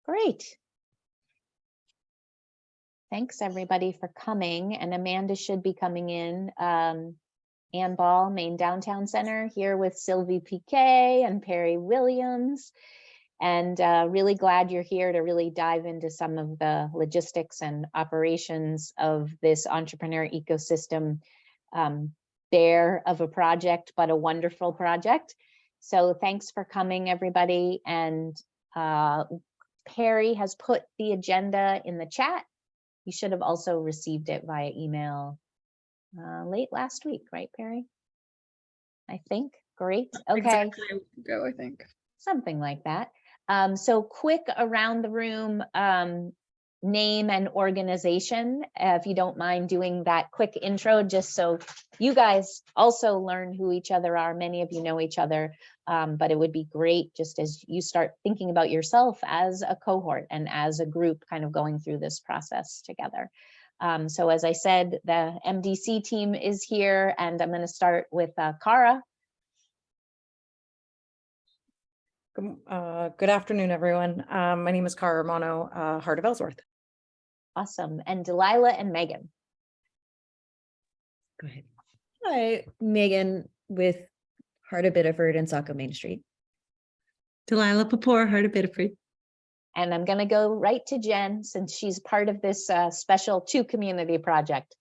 Great. Thanks everybody for coming, and Amanda should be coming in. Ann Ball, Main Downtown Center, here with Sylvie Piquet and Perry Williams. And really glad you're here to really dive into some of the logistics and operations of this entrepreneur ecosystem. Bear of a project, but a wonderful project. So thanks for coming, everybody. And Perry has put the agenda in the chat. You should have also received it via email late last week, right, Perry? I think. Great. Okay. Exactly a week ago, I think. Something like that. So quick around the room, name and organization, if you don't mind doing that quick intro, just so you guys also learn who each other are. Many of you know each other, but it would be great just as you start thinking about yourself as a cohort and as a group kind of going through this process together. So as I said, the MDC team is here, and I'm going to start with Cara. Good afternoon, everyone. My name is Cara Romano, Heart of Ellsworth. Awesome. And Delilah and Megan. Go ahead. Hi, Megan with Heart of Biddeford and Saco Main Street. Delilah Papour, Heart of Biddeford. And I'm going to go right to Jen, since she's part of this special 2 community project.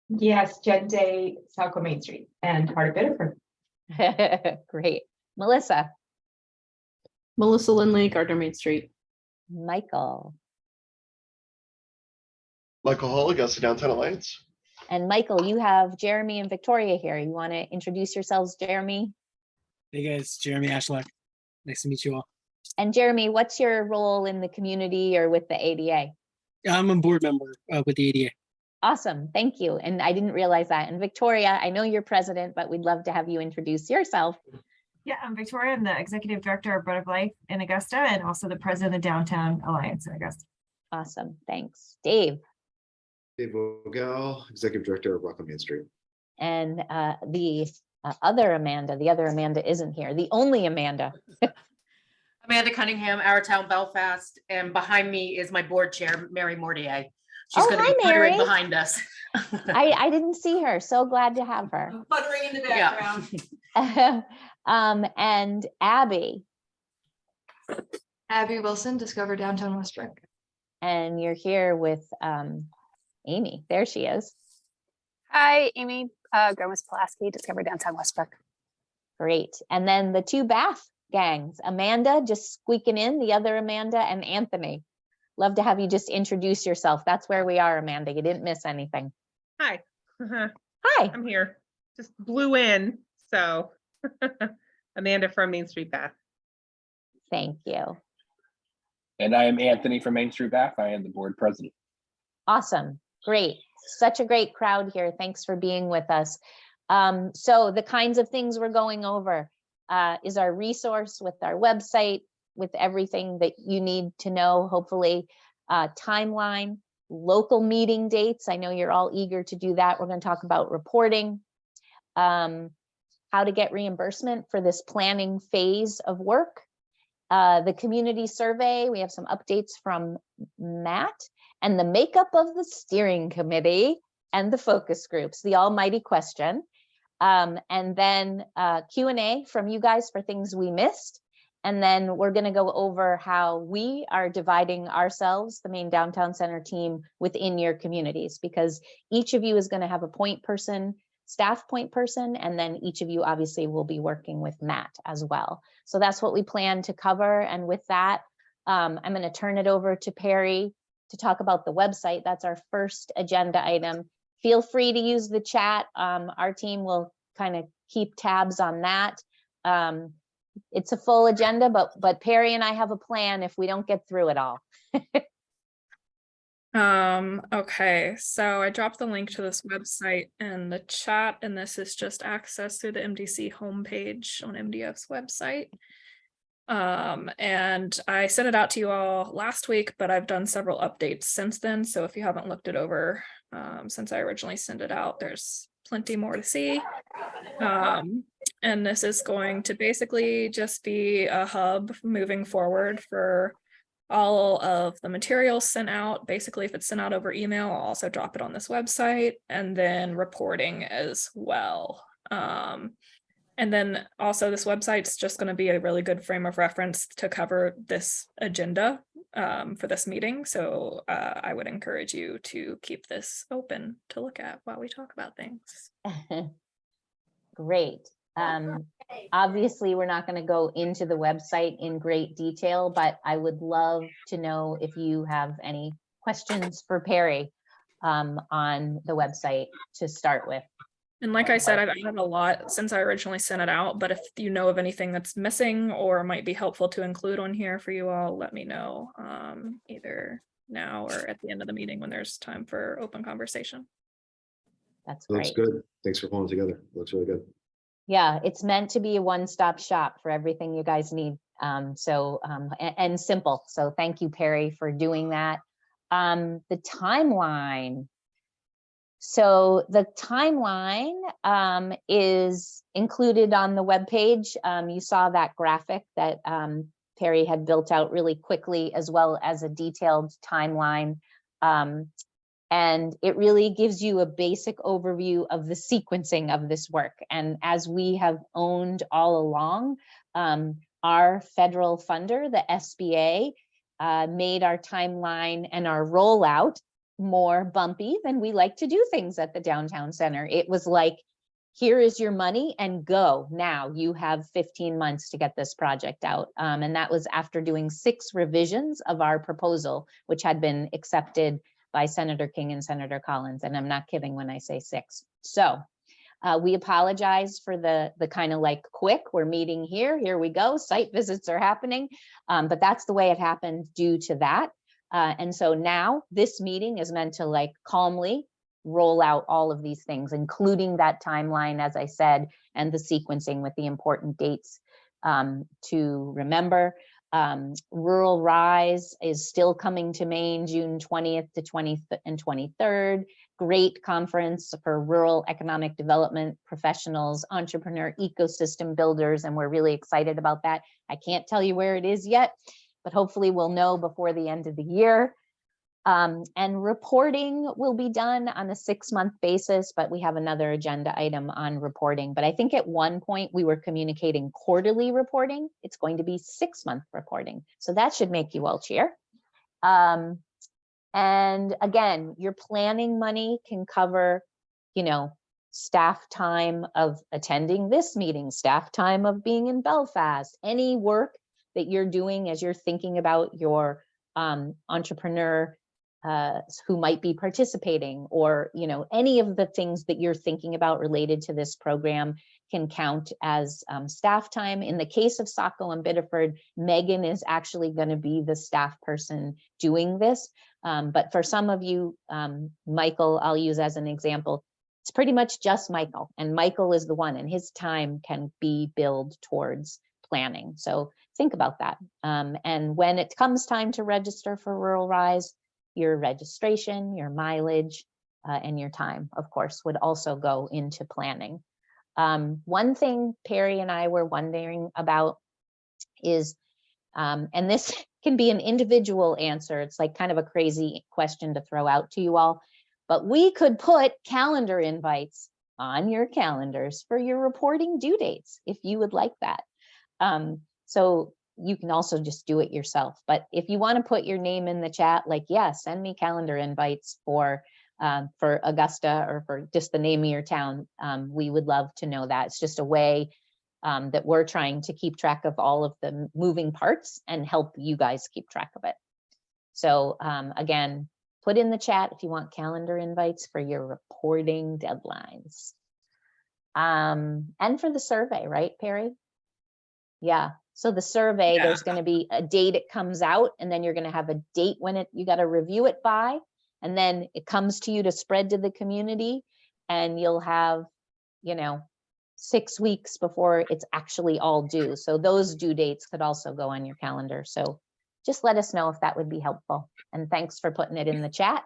Yes, Jen Day, Saco Main Street and Heart of Biddeford. Great. Melissa. Melissa Lindley, Gardner Main Street. Michael. Michael Hull, Augusta Downtown Alliance. And Michael, you have Jeremy and Victoria here. You want to introduce yourselves, Jeremy? Hey guys, Jeremy Ashlock. Nice to meet you all. And Jeremy, what's your role in the community or with the ADA? I'm a board member with the ADA. Awesome, thank you. And I didn't realize that. And Victoria, I know you're president, but we'd love to have you introduce yourself. Yeah, I'm Victoria. I'm the executive director of Bldg in Augusta and also the president of the Downtown Alliance in Augusta. Awesome, thanks. Dave. Dave Vogel, executive director of Rockland Main Street. And the other Amanda isn't here. The only Amanda. Amanda Cunningham, Our Town Belfast, and behind me is my board chair, Mary Mortier. She's going to be puttering behind us. I didn't see her. So glad to have her. Puttering in the background. Yeah. And Abby. Abby Wilson, Discover Downtown Westbrook. And you're here with Amy. There she is. Hi, Amy Gomez-Pulaski, Discover Downtown Westbrook. Great. And then the 2 Bath gangs, Amanda just squeaking in, the other Amanda, and Anthony. Love to have you just introduce yourself. That's where we are, Amanda. You didn't miss anything. Hi. Hi. I'm here. Just blew in. So Amanda from Main Street Bath. Thank you. And I am Anthony from Main Street Bath. I am the board president. Awesome. Great. Such a great crowd here. Thanks for being with us. So the kinds of things we're going over is our resource with our website, with everything that you need to know, hopefully, timeline, local meeting dates. I know you're all eager to do that. We're going to talk about reporting, how to get reimbursement for this planning phase of work, the community survey. We have some updates from Matt, and the makeup of the steering committee and the focus groups, the almighty question. And then Q&A from you guys for things we missed. And then we're going to go over how we are dividing ourselves, the Main Downtown Center team, within your communities, because each of you is going to have a point person, staff point person, and then each of you obviously will be working with Matt as well. So that's what we plan to cover. And with that, I'm going to turn it over to Perry to talk about the website. That's our first agenda item. Feel free to use the chat. Our team will kind of keep tabs on that. It's a full agenda, but Perry and I have a plan if we don't get through it all. Okay, so I dropped the link to this website in the chat, and this is just access through the MDC homepage on MDF's website. And I sent it out to you all last week, but I've done several updates since then. So if you haven't looked it over since I originally sent it out, there's plenty more to see. And this is going to basically just be a hub moving forward for all of the materials sent out. Basically, if it's sent out over email, I'll also drop it on this website, and then reporting as well. And then also this website's just going to be a really good frame of reference to cover this agenda for this meeting. So I would encourage you to keep this open to look at while we talk about things. Great. Obviously, we're not going to go into the website in great detail, but I would love to know if you have any questions for Perry on the website to start with. And like I said, I've added a lot since I originally sent it out, but if you know of anything that's missing or might be helpful to include on here for you all, let me know either now or at the end of the meeting when there's time for open conversation. That's Looks great. good. Thanks for pulling it together. Looks really good. Yeah, it's meant to be a one-stop shop for everything you guys need. And simple. So thank you, Perry, for doing that. The timeline. So the timeline is included on the webpage. You saw that graphic that Perry had built out really quickly, as well as a detailed timeline. And it really gives you a basic overview of the sequencing of this work. And as we have owned all along, our federal funder, the SBA, made our timeline and our rollout more bumpy than we like to do things at the downtown center. It was like, here is your money and go now. You have 15 months to get this project out. And that was after doing 6 revisions of our proposal, which had been accepted by Senator King and Senator Collins. And I'm not kidding when I say 6. So we apologize for the kind of like quick, we're meeting here we go, site visits are happening. But that's the way it happened due to that. And so now this meeting is meant to like calmly roll out all of these things, including that timeline, as I said, and the sequencing with the important dates to remember. Rural Rise is still coming to Maine, June 20th to 20th and 23rd. Great conference for rural economic development professionals, entrepreneur ecosystem builders, and we're really excited about that. I can't tell you where it is yet, but hopefully we'll know before the end of the year. And reporting will be done on a 6-month basis, but we have another agenda item on reporting. But I think at one point we were communicating quarterly reporting. It's going to be 6-month reporting. So that should make you all cheer. And again, your planning money can cover, staff time of attending this meeting, staff time of being in Belfast, any work that you're doing as you're thinking about your entrepreneur who might be participating, or any of the things that you're thinking about related to this program can count as staff time. In the case of Saco and Biddeford, Megan is actually going to be the staff person doing this. But for some of you, Michael, I'll use as an example, it's pretty much just Michael, and Michael is the one, and his time can be billed towards planning. So think about that. And when it comes time to register for Rural Rise, your registration, your mileage, and your time, of course, would also go into planning. One thing Perry and I were wondering about is, and this can be an individual answer, it's like kind of a crazy question to throw out to you all, but we could put calendar invites on your calendars for your reporting due dates if you would like that. So you can also just do it yourself. But if you want to put your name in the chat, like, yeah, send me calendar invites for Augusta or for just the name of your town, we would love to know that. It's just a way that we're trying to keep track of all of the moving parts and help you guys keep track of it. So again, put in the chat if you want calendar invites for your reporting deadlines. And for the survey, right, Perry? Yeah. So the survey, there's going to be a date it comes out, and then you're going to have a date when you got to review it by, and then it comes to you to spread to the community, and you'll have, 6 weeks before it's actually all due. So those due dates could also go on your calendar. So just let us know if that would be helpful. And thanks for putting it in the chat.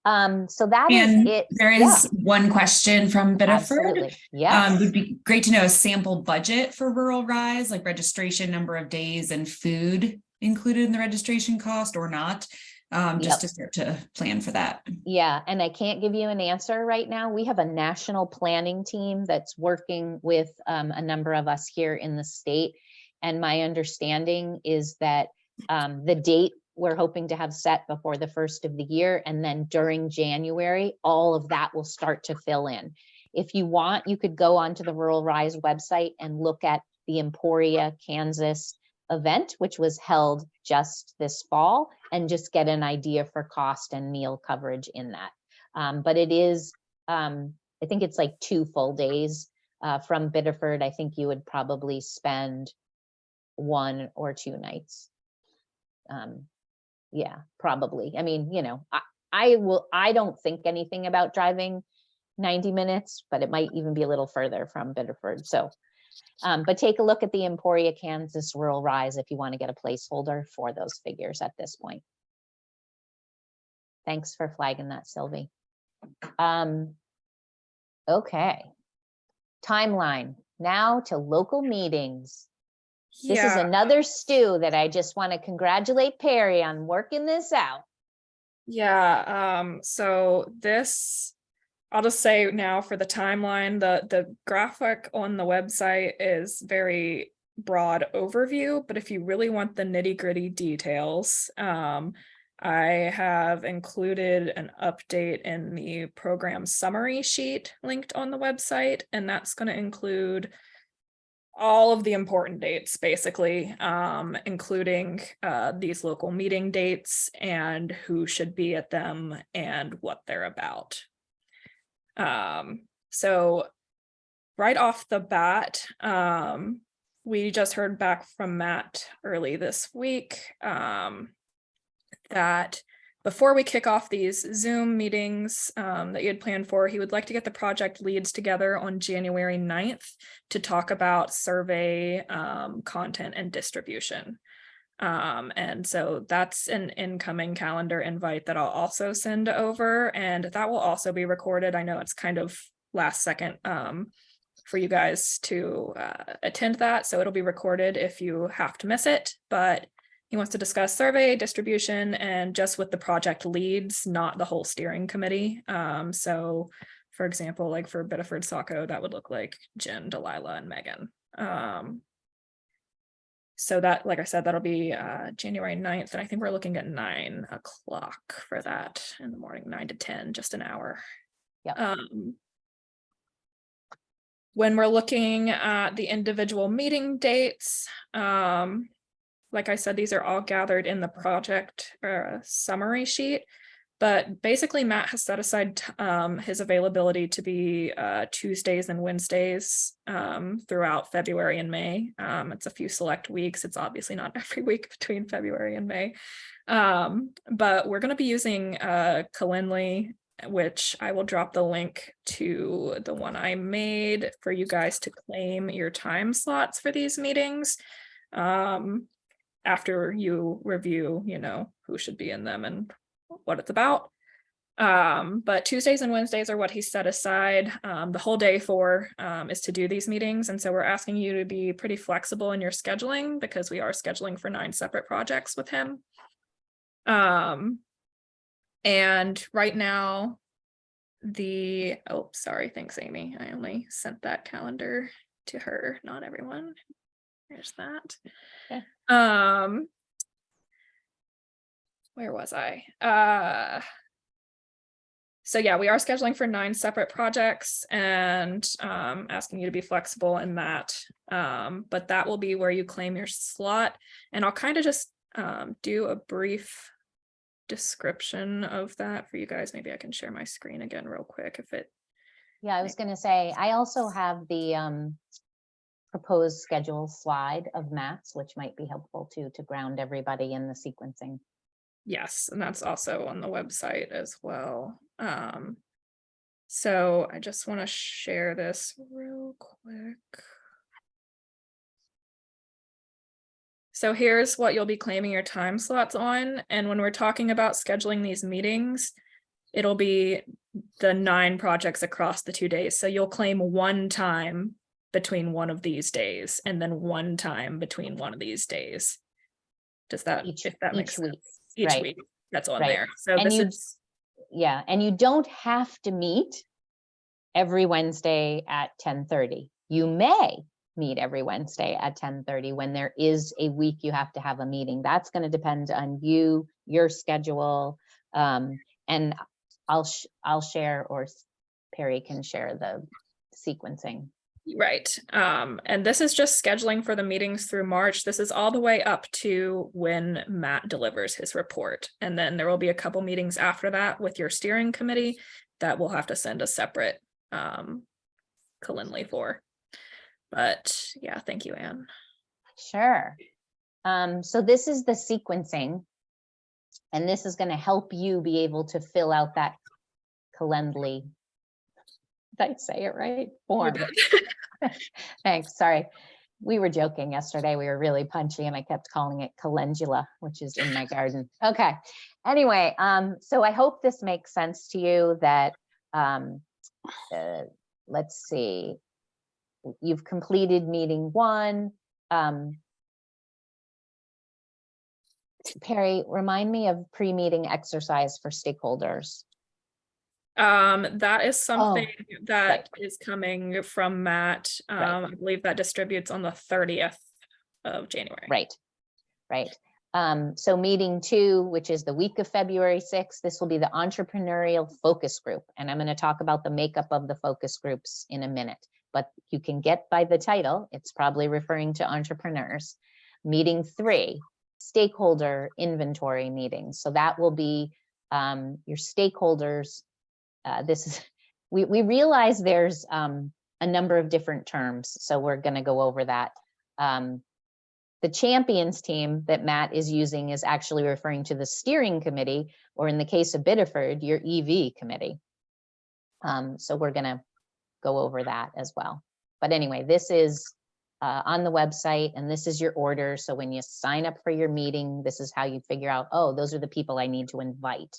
So that is it. There is one question from Biddeford. Absolutely. Yes. Would be great to know a sample budget for Rural Rise, like registration, number of days, and food included in the registration cost or not? Yep. Just to start to plan for that. Yeah, and I can't give you an answer right now. We have a national planning team that's working with a number of us here in the state. And my understanding is that the date we're hoping to have set before the first of the year, and then during January, all of that will start to fill in. If you want, you could go onto the Rural Rise website and look at the Emporia, Kansas event, which was held just this fall, and just get an idea for cost and meal coverage in that. But it is, I think it's like 2 full days from Biddeford. I think you would probably spend 1 or 2 nights. Yeah, probably. I mean, you know, I don't think anything about driving 90 minutes, but it might even be a little further from Biddeford. So, but take a look at the Emporia, Kansas Rural Rise if you want to get a placeholder for those figures at this point. Thanks for flagging that, Sylvie. Okay. Timeline. Now to local meetings. This is another stew that I just want to congratulate Perry on working this out. Yeah, so this, I'll just say now for the timeline, the graphic on the website is very broad overview, but if you really want the nitty-gritty details, I have included an update in the program summary sheet linked on the website, and that's going to include all of the important dates, basically, including these local meeting dates and who should be at them and what they're about. So right off the bat, we just heard back from Matt early this week that before we kick off these Zoom meetings that you had planned for, he would like to get the project leads together on January 9th to talk about survey content and distribution. And so that's an incoming calendar invite that I'll also send over, and that will also be recorded. I know it's kind of last second for you guys to attend that, so it'll be recorded if you have to miss it, but he wants to discuss survey distribution and just with the project leads, not the whole steering committee. So for example, like for Biddeford Saco, that would look like Jen, Delilah, and Megan. So that, like I said, that'll be January 9th. And I think we're looking at 9 o'clock for that in the morning, 9 to 10, just an hour. Yeah. When we're looking at the individual meeting dates, like I said, these are all gathered in the project summary sheet, but basically Matt has set aside his availability to be Tuesdays and Wednesdays throughout February and May. It's a few select weeks. It's obviously not every week between February and May, but we're going to be using Calendly, which I will drop the link to the one I made for you guys to claim your time slots for these meetings. After you review, you know, who should be in them and what it's about. But Tuesdays and Wednesdays are what he set aside the whole day for is to do these meetings. And so we're asking you to be pretty flexible in your scheduling because we are scheduling for 9 separate projects with him. And right now, sorry, thanks, Amy. I only sent that calendar to her, not everyone. There's that. Okay. Where was I? So yeah, we are scheduling for 9 separate projects and asking you to be flexible in that. But that will be where you claim your slot. And I'll kind of just do a brief description of that for you guys. Maybe I can share my screen again real quick if it. Yeah, I was going to say, I also have the proposed schedule slide of Matt's, which might be helpful too, to ground everybody in the sequencing. Yes, and that's also on the website as well. So I just want to share this real quick. So here's what you'll be claiming your time slots on. And when we're talking about scheduling these meetings, it'll be the 9 projects across the 2 days. So you'll claim 1 time between one of these days and then 1 time between one of these days. Does that, if that makes each week, sense? Each right, week, that's on right. there. So And this you- is, Yeah, and you don't have to meet every Wednesday at 10:30. You may meet every Wednesday at 10:30 when there is a week you have to have a meeting. That's going to depend on you, your schedule, and I'll share, or Perry can share the sequencing. right. And this is just scheduling for the meetings through March. This is all the way up to when Matt delivers his report. And then there will be a couple meetings after that with your steering committee that we'll have to send a separate Calendly for. But yeah, thank you, Anne. Sure. So this is the sequencing, and this is going to help you be able to fill out that Calendly. Did I say it right? Form. Thanks. Sorry. We were joking yesterday. We were really punchy and I kept calling it calendula, which is in my garden. Okay. Anyway, so I hope this makes sense to you that, let's see, you've completed meeting 1. Perry, remind me of pre-meeting exercise for stakeholders. That is something that right. is coming from Matt. Right. I believe that distributes on the 30th of January. Right, right. So meeting 2, which is the week of February 6th, this will be the entrepreneurial focus group. And I'm going to talk about the makeup of the focus groups in a minute, but you can get by the title, it's probably referring to entrepreneurs. Meeting 3, stakeholder inventory meetings. So that will be your stakeholders. This is, we realize there's a number of different terms, so we're going to go over that. The champions team that Matt is using is actually referring to the steering committee, or in the case of Biddeford, your EV committee. So we're going to go over that as well. But anyway, this is on the website, and this is your order. So when you sign up for your meeting, this is how you figure out, oh, those are the people I need to invite.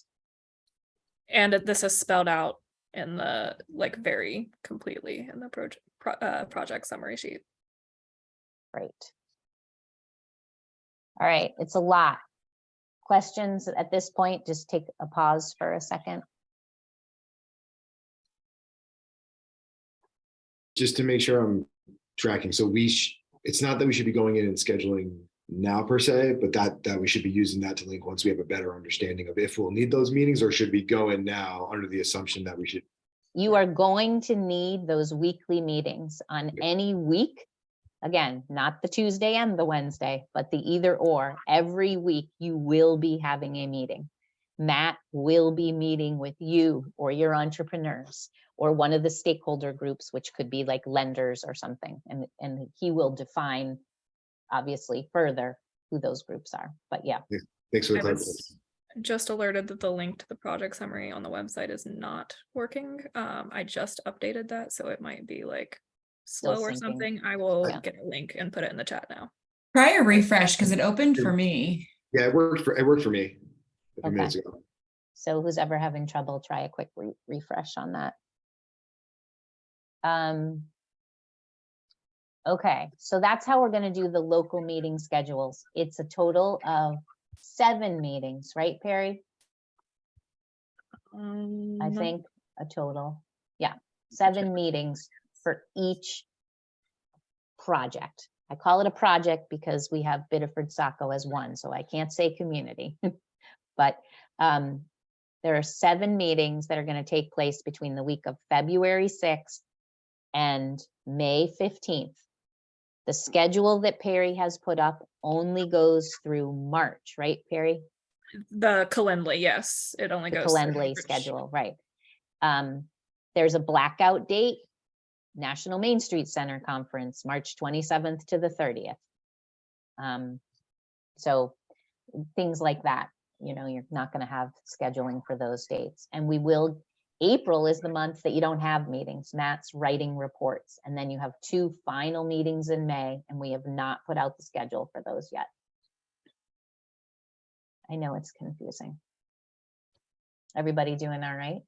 And this is spelled out in the, like, very completely in the project summary sheet. Great. All right, it's a lot. Questions at this point? Just take a pause for a second. Just to make sure I'm tracking. So it's not that we should be going in and scheduling now per se, but that we should be using that to link once we have a better understanding of if we'll need those meetings, or should we go in now under the assumption that we should? You are going to need those weekly meetings on any week. Again, not the Tuesday and the Wednesday, but the either or. Every week you will be having a meeting. Matt will be meeting with you or your entrepreneurs or one of the stakeholder groups, which could be like lenders or something. And he will define, obviously, further who those groups are. But yeah. Thanks for the I clarification. was just alerted that the link to the project summary on the website is not working. I just updated that, so it might be like slow Still or syncing. something. I will Yeah. get a link and put it in the chat now. Try a refresh because it opened for me. Yeah, it worked for me a few minutes ago. So who's ever having trouble, try a quick refresh on that. Okay, so that's how we're going to do the local meeting schedules. It's a total of 7 meetings, right, Perry? I think a total, yeah, 7 meetings for each project. I call it a project because we have Biddeford Saco as one, so I can't say community. But there are 7 meetings that are going to take place between the week of February 6th and May 15th. The schedule that Perry has put up only goes through March, right, Perry? The Calendly, yes, it only The goes through Calendly March. schedule, right. There's a blackout date, National Main Street Center Conference, March 27th to the 30th. So things like that, you know, you're not going to have scheduling for those dates. And we will, April is the month that you don't have meetings. Matt's writing reports. And then you have 2 final meetings in May, and we have not put out the schedule for those yet. I know it's confusing. Everybody doing all right?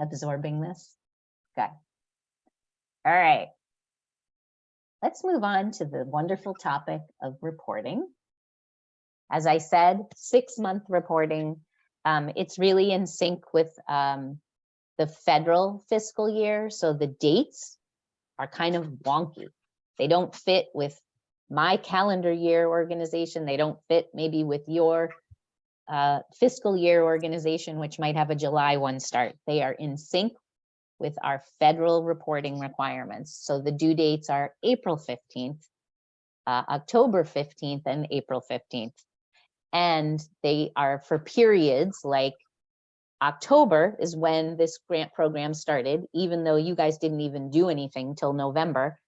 Absorbing this? Okay. All right. let's move on to the wonderful topic of reporting. As I said, 6-month reporting. It's really in sync with the federal fiscal year. So the dates are kind of wonky. They don't fit with my calendar year organization. They don't fit maybe with your fiscal year organization, which might have a July 1 start. They are in sync with our federal reporting requirements. So the due dates are April 15th, October 15th, and April 15th. And they are for periods like October is when this grant program started, even though you guys didn't even do anything till November,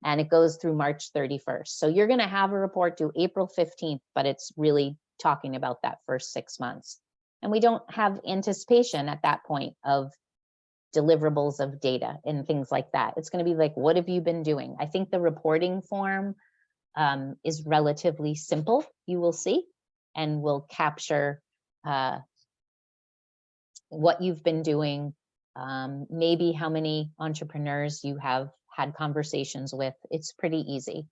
and it goes through March 31st. So you're going to have a report due April 15th, but it's really talking about that first 6 months. And we don't have anticipation at that point of deliverables of data and things like that. It's going to be like, what have you been doing? I think the reporting form is relatively simple, you will see, and will capture what you've been doing, maybe how many entrepreneurs you have had conversations with. It's pretty easy.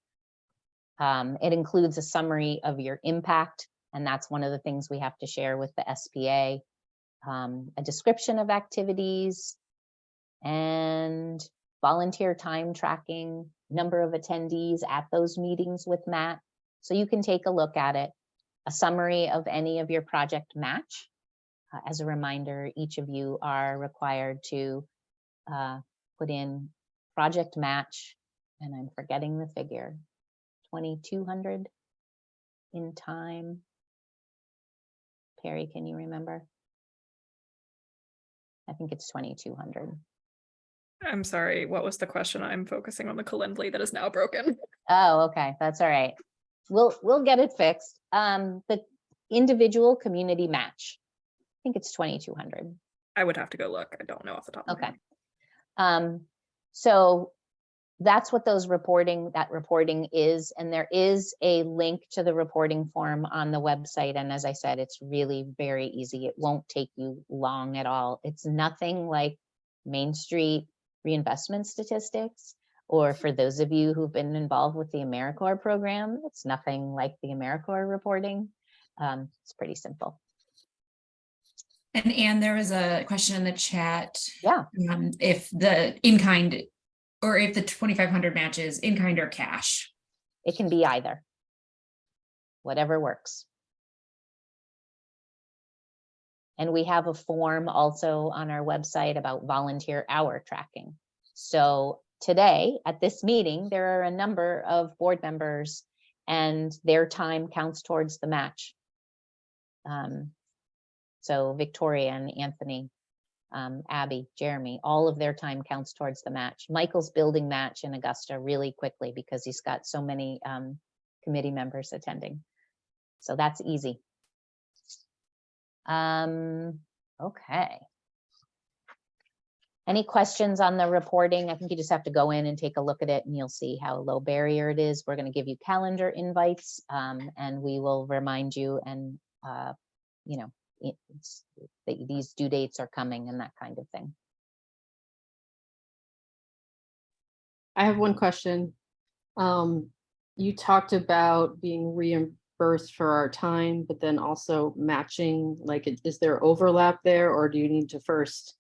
It includes a summary of your impact, and that's one of the things we have to share with the SPA, a description of activities, and volunteer time tracking, number of attendees at those meetings with Matt. So you can take a look at it, a summary of any of your project match. As a reminder, each of you are required to put in project match, and I'm forgetting the figure, 2,200 in time. Perry, can you remember? I think it's 2,200. I'm sorry, what was the question? I'm focusing on the Calendly that is now broken. Oh, okay, that's all right. We'll get it fixed. The individual community match, I think it's 2,200. I would have to go look. I don't know off the top of my Okay. head. So that's what that reporting is. And there is a link to the reporting form on the website. And as I said, it's really very easy. It won't take you long at all. It's nothing like Main Street reinvestment statistics, or for those of you who've been involved with the AmeriCorps program, it's nothing like the AmeriCorps reporting. It's pretty simple. And Anne, there was a question in the chat. Yeah. If the in-kind, or if the 2,500 matches in-kind or cash. It can be either. Whatever works. And we have a form also on our website about volunteer hour tracking. So today at this meeting, there are a number of board members and their time counts towards the match. So Victoria and Anthony, Abby, Jeremy, all of their time counts towards the match. Michael's building match in Augusta really quickly because he's got so many committee members attending. So that's easy. Okay. Any questions on the reporting? I think you just have to go in and take a look at it and you'll see how low barrier it is. We're going to give you calendar invites and we will remind you and, you know, these due dates are coming and that kind of thing. I have one question. You talked about being reimbursed for our time, but then also matching, like, is there overlap there, or do you need to first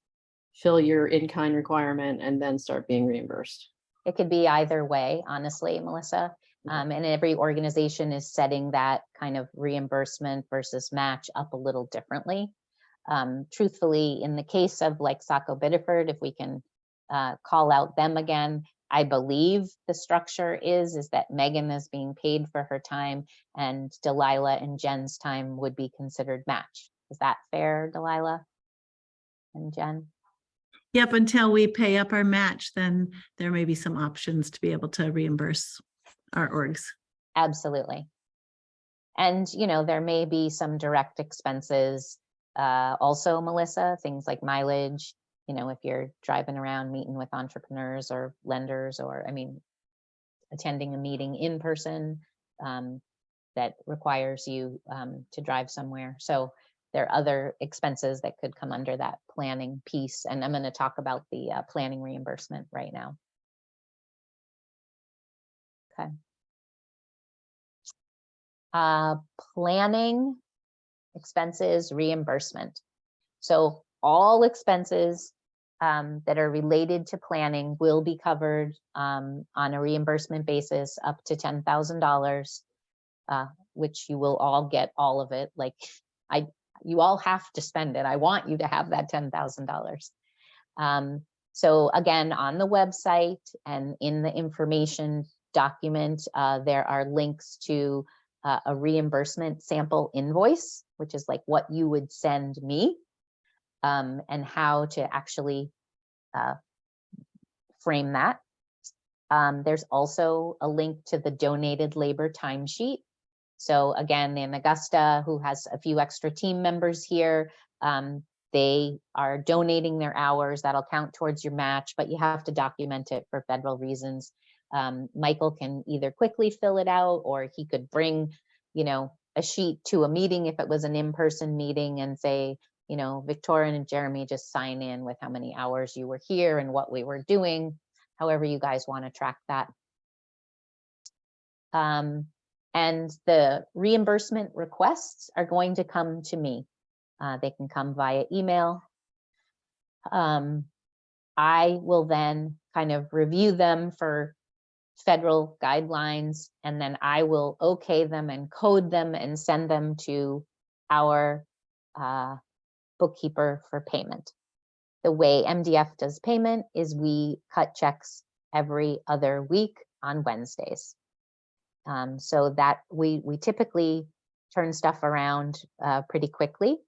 fill your in-kind requirement and then start being reimbursed? It could be either way, honestly, Melissa. And every organization is setting that kind of reimbursement versus match up a little differently. Truthfully, in the case of like Saco Biddeford, if we can call out them again, I believe the structure is that Megan is being paid for her time and Delilah and Jen's time would be considered match. Is that fair, Delilah and Jen? Yep, until we pay up our match, then there may be some options to be able to reimburse our orgs. Absolutely. And, you know, there may be some direct expenses also, Melissa, things like mileage, you know, if you're driving around meeting with entrepreneurs or lenders, or, I mean, attending a meeting in person that requires you to drive somewhere. So there are other expenses that could come under that planning piece. And I'm going to talk about the planning reimbursement right now. Okay. Planning expenses reimbursement. So all expenses that are related to planning will be covered on a reimbursement basis up to $10,000, which you will all get all of it. Like you all have to spend it. I want you to have that $10,000. So again, on the website and in the information document, there are links to a reimbursement sample invoice, which is like what you would send me, and how to actually frame that. There's also a link to the donated labor timesheet. So again, in Augusta, who has a few extra team members here, they are donating their hours. That'll count towards your match, but you have to document it for federal reasons. Michael can either quickly fill it out, or he could bring, a sheet to a meeting if it was an in-person meeting and say, Victoria and Jeremy just sign in with how many hours you were here and what we were doing, however you guys want to track that. And the reimbursement requests are going to come to me. They can come via email. I will then kind of review them for federal guidelines, and then I will okay them and code them and send them to our bookkeeper for payment. The way MDF does payment is we cut checks every other week on Wednesdays. So that we typically turn stuff around pretty quickly.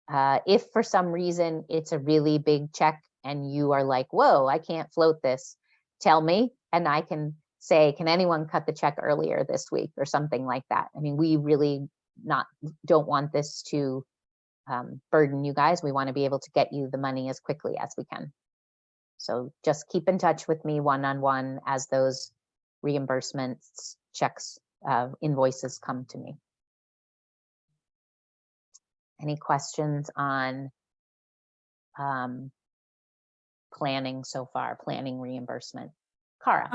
If for some reason it's a really big check and you are like, whoa, I can't float this, tell me, and I can say, can anyone cut the check earlier this week or something like that. I mean, we really don't want this to burden you guys. We want to be able to get you the money as quickly as we can. So just keep in touch with me one-on-one as those reimbursements, checks, invoices come to me. Any questions on planning so far, planning reimbursement? Cara.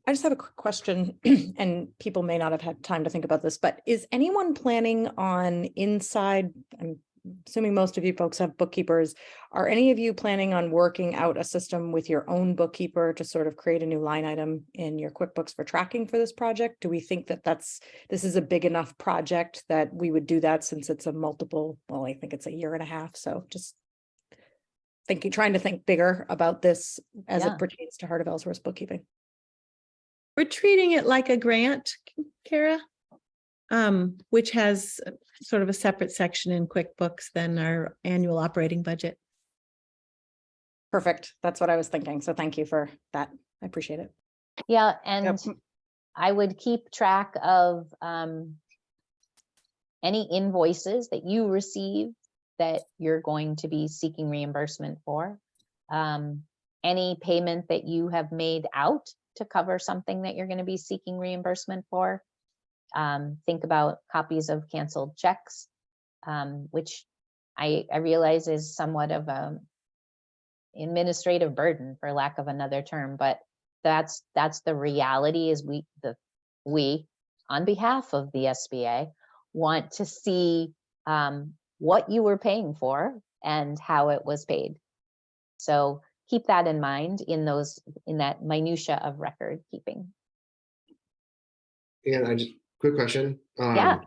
I just have a quick question, and people may not have had time to think about this, but is anyone planning on inside, I'm assuming most of you folks have bookkeepers, are any of you planning on working out a system with your own bookkeeper to sort of create a new line item in your QuickBooks for tracking for this project? Do we think that this is a big enough project that we would do that, since it's a multiple, well, I think it's a year and a half. So just trying to think bigger about this as it pertains to Heart of Ellsworth bookkeeping. We're treating it like a grant, Kara, which has sort of a separate section in QuickBooks than our annual operating budget. Perfect. That's what I was thinking. So thank you for that. I appreciate it. Yeah, and I would keep track of any invoices that you receive that you're going to be seeking reimbursement for. Any payment that you have made out to cover something that you're going to be seeking reimbursement for. Think about copies of canceled checks, which I realize is somewhat of a administrative burden, for lack of another term, but that's the reality. Is we on behalf of the SBA want to see what you were paying for and how it was paid. So keep that in mind in that minutia of record keeping. And I just quick question. Yeah.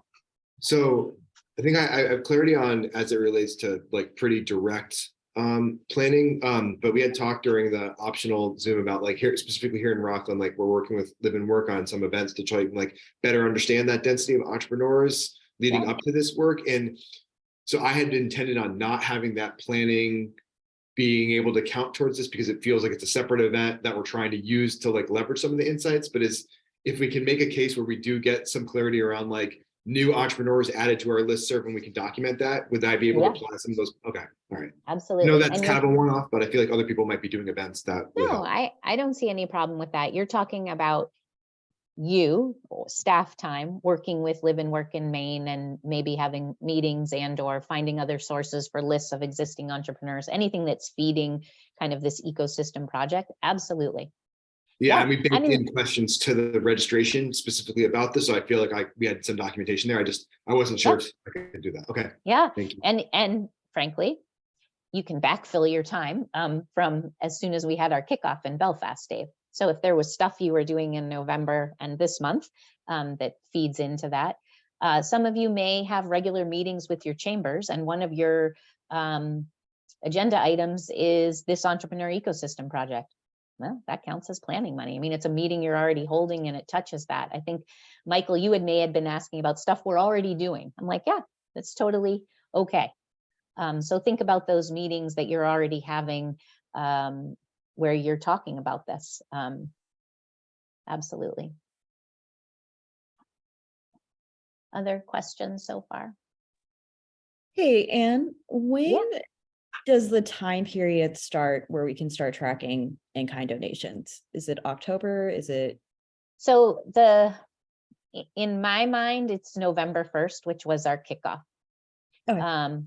So I think I have clarity on as it relates to like pretty direct planning. But we had talked during the optional Zoom about like specifically here in Rockland, like we're working with Live and Work on some events to try and like better understand that density of entrepreneurs leading up to this work. And so I had intended on not having that planning being able to count towards this, because it feels like it's a separate event that we're trying to use to like leverage some of the insights. But if we can make a case where we do get some clarity around like new entrepreneurs added to our listserv and we can document that, would I be able to apply some of those? Okay, all right. Absolutely. No, that's kind of a one-off, but I feel like other people might be doing events that would help. I don't see any problem with that. You're talking about you, staff time, working with Live and Work in Maine, and maybe having meetings and or finding other sources for lists of existing entrepreneurs, anything that's feeding kind of this ecosystem project. Absolutely. Yeah, Yeah, and we I baked mean- in questions to the registration specifically about this, so I feel like we had some documentation there. I wasn't sure if I could do that. Okay, Yeah, thank you. and frankly, you can backfill your time from as soon as we had our kickoff in Belfast, Dave. So if there was stuff you were doing in November and this month that feeds into that, some of you may have regular meetings with your chambers, and one of your agenda items is this entrepreneur ecosystem project. Well, that counts as planning money. I mean, it's a meeting you're already holding and it touches that. I think, Michael, you may have been asking about stuff we're already doing. I'm like, yeah, that's totally okay. So think about those meetings that you're already having where you're talking about this. Absolutely. Other questions so far? Hey, Anne, when does the time period start where we can start tracking in-kind donations? Is it October? Is it? So in my mind, it's November 1st, which was our kickoff. Okay.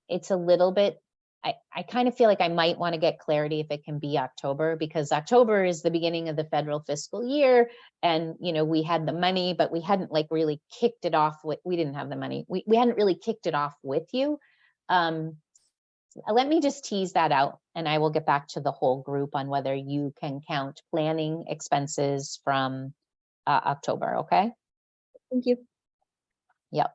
It's a little bit, I kind of feel like I might want to get clarity if it can be October, because October is the beginning of the federal fiscal year. And, we had the money, but we hadn't like really kicked it off with, we didn't have the money. We hadn't really kicked it off with you. Let me just tease that out, and I will get back to the whole group on whether you can count planning expenses from October. Okay. Thank you. Yep.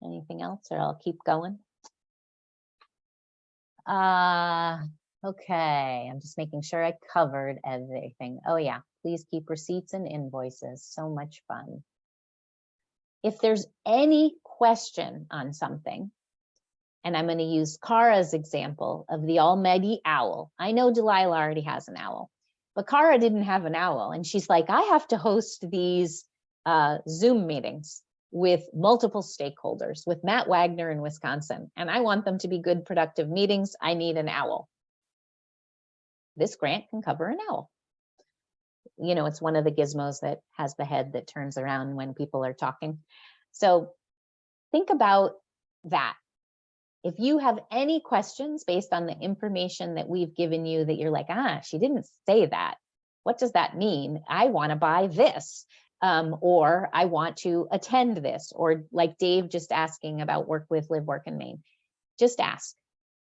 Anything else, or I'll keep going? Okay, I'm just making sure I covered everything. Oh yeah, please keep receipts and invoices. So much fun. If there's any question on something, and I'm going to use Kara's example of the almighty owl. I know Delilah already has an owl, but Kara didn't have an owl. And she's like, I have to host these Zoom meetings with multiple stakeholders, with Matt Wagner in Wisconsin, and I want them to be good, productive meetings. I need an owl. This grant can cover an owl. It's one of the gizmos that has the head that turns around when people are talking. So think about that. If you have any questions based on the information that we've given you that you're like, she didn't say that. What does that mean? I want to buy this. Or I want to attend this, or like Dave just asking about work with Live, Work in Maine. Just ask,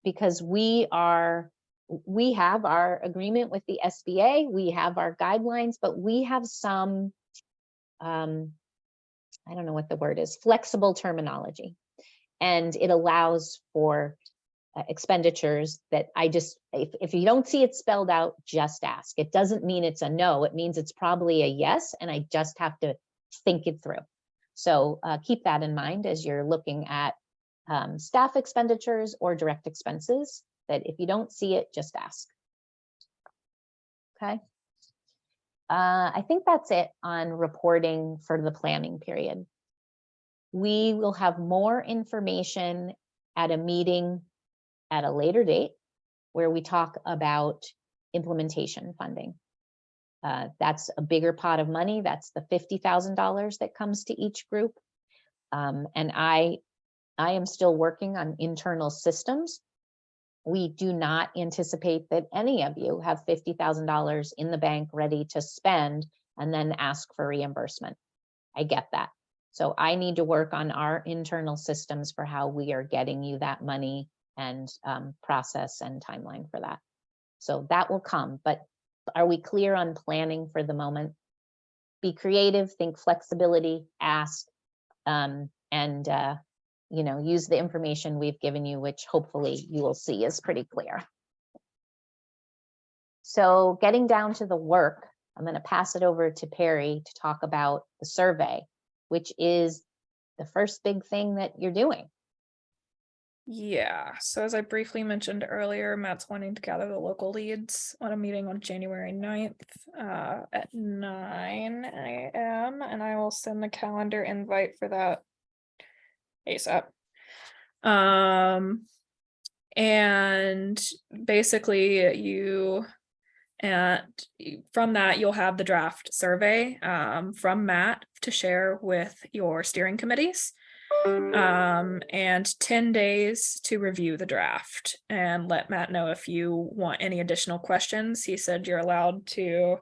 because we have our agreement with the SBA, we have our guidelines, but we have some, I don't know what the word is, flexible terminology. And it allows for expenditures that if you don't see it spelled out, just ask. It doesn't mean it's a no, it means it's probably a yes, and I just have to think it through. So keep that in mind as you're looking at staff expenditures or direct expenses, that if you don't see it, just ask. Okay. I think that's it on reporting for the planning period. We will have more information at a meeting at a later date where we talk about implementation funding. That's a bigger pot of money. That's the $50,000 that comes to each group. And I am still working on internal systems. We do not anticipate that any of you have $50,000 in the bank ready to spend and then ask for reimbursement. I get that. So I need to work on our internal systems for how we are getting you that money and process and timeline for that. So that will come, but are we clear on planning for the moment? Be creative, think flexibility, ask, and use the information we've given you, which hopefully you will see is pretty clear. So getting down to the work, I'm going to pass it over to Perry to talk about the survey, which is the first big thing that you're doing. Yeah, so as I briefly mentioned earlier, Matt's wanting to gather the local leads on a meeting on January 9th at 9 a.m. And I will send the calendar invite for that ASAP. And basically from that, you'll have the draft survey from Matt to share with your steering committees. And 10 days to review the draft and let Matt know if you want any additional questions. He said you're allowed to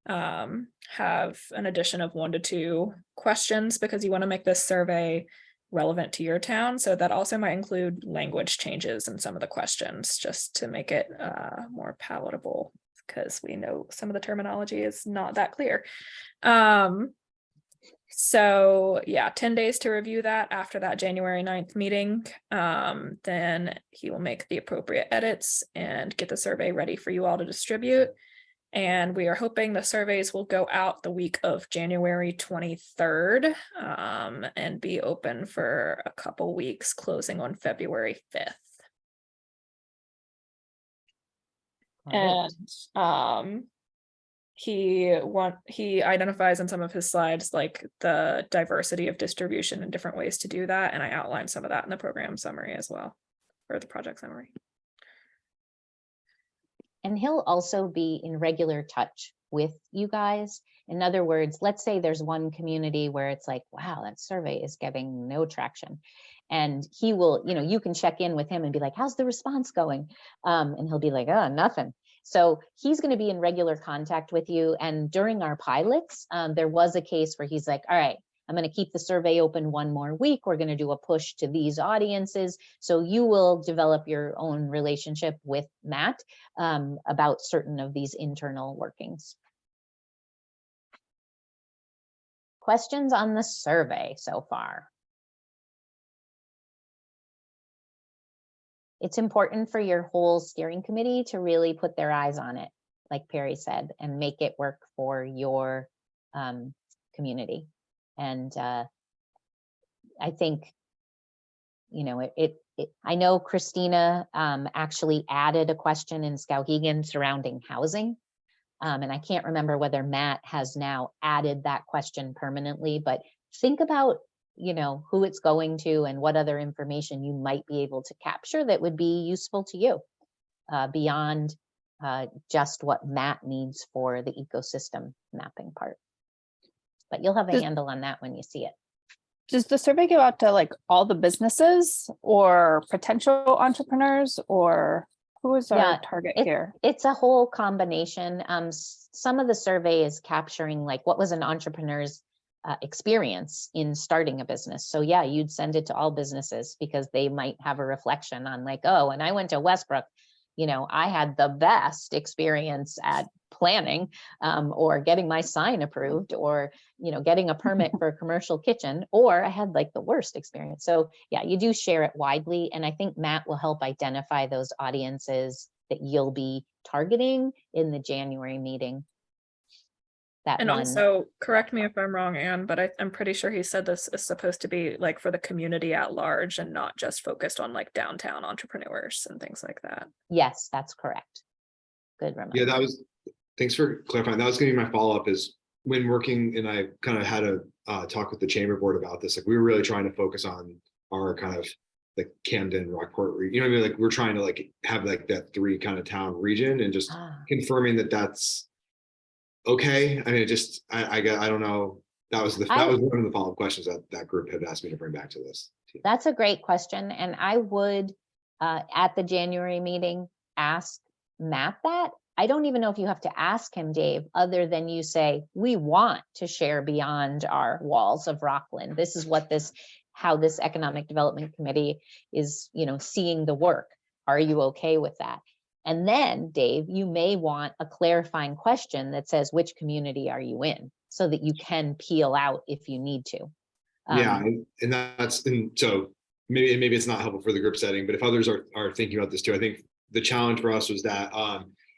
have an addition of 1 to 2 questions because you want to make this survey relevant to your town. So that also might include language changes in some of the questions just to make it more palatable, because we know some of the terminology is not that clear. So yeah, 10 days to review that after that January 9th meeting. Then he will make the appropriate edits and get the survey ready for you all to distribute. And we are hoping the surveys will go out the week of January 23rd and be open for a couple weeks, closing on February 5th. And he identifies in some of his slides like the diversity of distribution and different ways to do that. And I outlined some of that in the program summary as well, or the project summary. And he'll also be in regular touch with you guys. In other words, let's say there's one community where it's like, wow, that survey is getting no traction. And he will, you can check in with him and be like, how's the response going? And he'll be like, oh, nothing. So he's going to be in regular contact with you. And during our pilots, there was a case where he's like, all right, I'm going to keep the survey open 1 more week. We're going to do a push to these audiences. So you will develop your own relationship with Matt about certain of these internal workings. Questions on the survey so far? It's important for your whole steering committee to really put their eyes on it, like Perry said, and make it work for your community. And I think, I know Christina actually added a question in Skowhegan surrounding housing. And I can't remember whether Matt has now added that question permanently, but think about, who it's going to and what other information you might be able to capture that would be useful to you beyond just what Matt needs for the ecosystem mapping part. But you'll have a handle on that when you see it. Does the survey go out to like all the businesses or potential entrepreneurs, or who is our target here? It's a whole combination. Some of the survey is capturing like what was an entrepreneur's experience in starting a business. So yeah, you'd send it to all businesses because they might have a reflection on like, oh, when I went to Westbrook, I had the best experience at planning or getting my sign approved or, getting a permit for a commercial kitchen, or I had like the worst experience. So yeah, you do share it widely. And I think Matt will help identify those audiences that you'll be targeting in the January meeting. Also, correct me if I'm wrong, Anne, but I'm pretty sure he said this is supposed to be like for the community at large and not just focused on like downtown entrepreneurs and things like that. Yes, that's correct. Good reminder. Yeah, thanks for clarifying. That was going to be my follow-up is when working, and I kind of had a talk with the chamber board about this, like we were really trying to focus on our kind of like Camden, Rockport, what I mean? Like we're trying to like have like that 3 kind of town region and just confirming that that's okay. I mean, I don't know. That was one of the follow-up questions that group had asked me to bring back to this. That's a great question. And I would, at the January meeting, ask Matt that. I don't even know if you have to ask him, Dave, other than you say, we want to share beyond our walls of Rockland. This is how this Economic Development Committee is, seeing the work. Are you okay with that? And then, Dave, you may want a clarifying question that says, which community are you in? So that you can peel out if you need to. Yeah, and so maybe it's not helpful for the group setting, but if others are thinking about this too, I think the challenge for us was that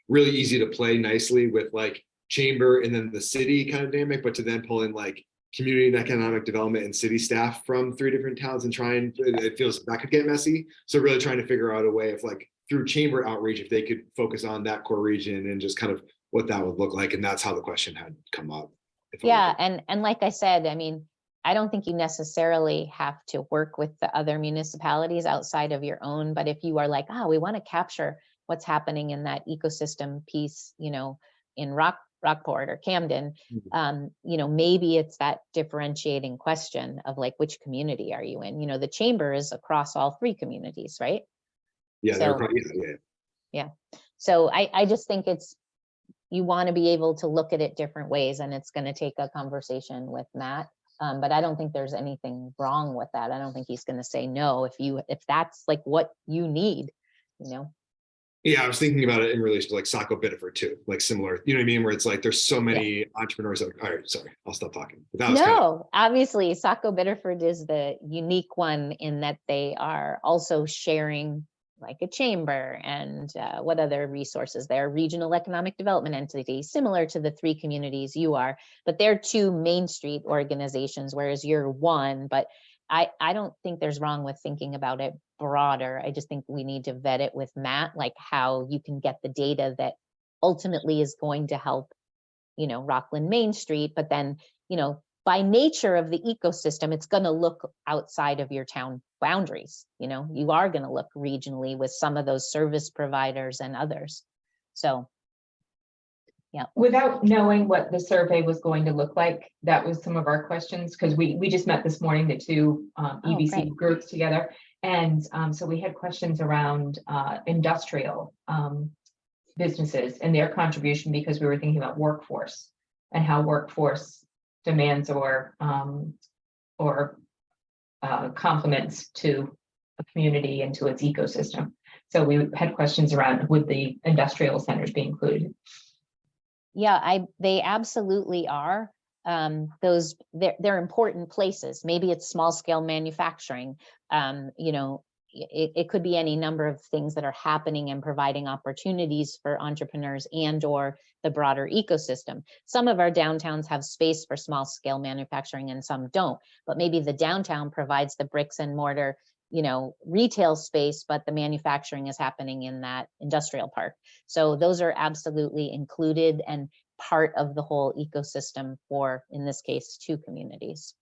really easy to play nicely with like chamber and then the city kind of dynamic, but to then pull in like community and economic development and city staff from 3 different towns and it feels that could get messy. So really trying to figure out a way of like through chamber outreach, if they could focus on that core region and just kind of what that would look like. And that's how the question had come up. Yeah, and like I said, I mean, I don't think you necessarily have to work with the other municipalities outside of your own, but if you are like, we want to capture what's happening in that ecosystem piece, in Rockport or Camden, you know, maybe it's that differentiating question of like, which community are you in? You know, the chamber is across all 3 communities, right? Yeah, So- yeah. So I just think you want to be able to look at it different ways, and it's going to take a conversation with Matt. But I don't think there's anything wrong with that. I don't think he's going to say no if that's like what you need, you know. Yeah, I was thinking about it in relation to like Saco Biddeford too, like similar, you know what I mean? Where it's like, there's so many entrepreneurs that, all right, sorry, I'll stop talking. But that was kind of, No, obviously Saco Biddeford is the unique one in that they are also sharing like a chamber and what other resources there, regional economic development entities, similar to the 3 communities you are, but they're 2 Main Street organizations, whereas you're one. But I don't think there's wrong with thinking about it broader. I just think we need to vet it with Matt, like how you can get the data that ultimately is going to help, you know, Rockland Main Street, but then, you know, by nature of the ecosystem, it's going to look outside of your town boundaries. You know, you are going to look regionally with some of those service providers and others. So, yeah. Without knowing what the survey was going to look like, that was some of our questions, because we just met this morning, the 2 EBC great. groups together. And so we had questions around industrial businesses and their contribution, because we were thinking about workforce and how workforce demands or complements to a community and to its ecosystem. So we had questions around, would the industrial centers be included? Yeah, they absolutely are. They're important places. Maybe it's small scale manufacturing. You know, it could be any number of things that are happening and providing opportunities for entrepreneurs and or the broader ecosystem. Some of our downtowns have space for small scale manufacturing and some don't, but maybe the downtown provides the bricks and mortar, you know, retail space, but the manufacturing is happening in that industrial park. So those are absolutely included and part of the whole ecosystem for, in this case, 2 communities.